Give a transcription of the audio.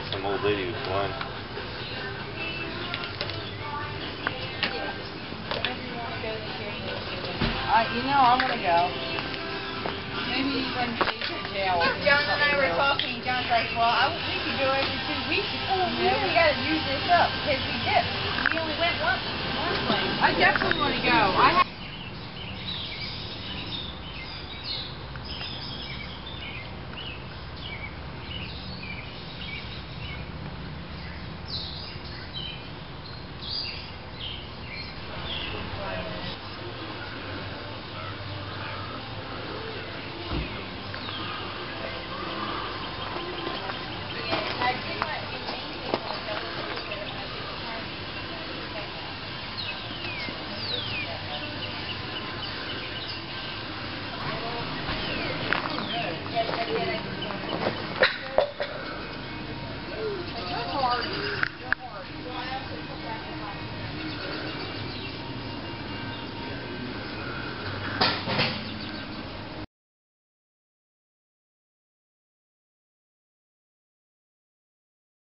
me some old lady was one. You know, I'm gonna go. Maybe even to jail. John and I were talking. John's like, well, we could go every 2 weeks. We got to use this up because we did. We only went one place. I definitely want to go.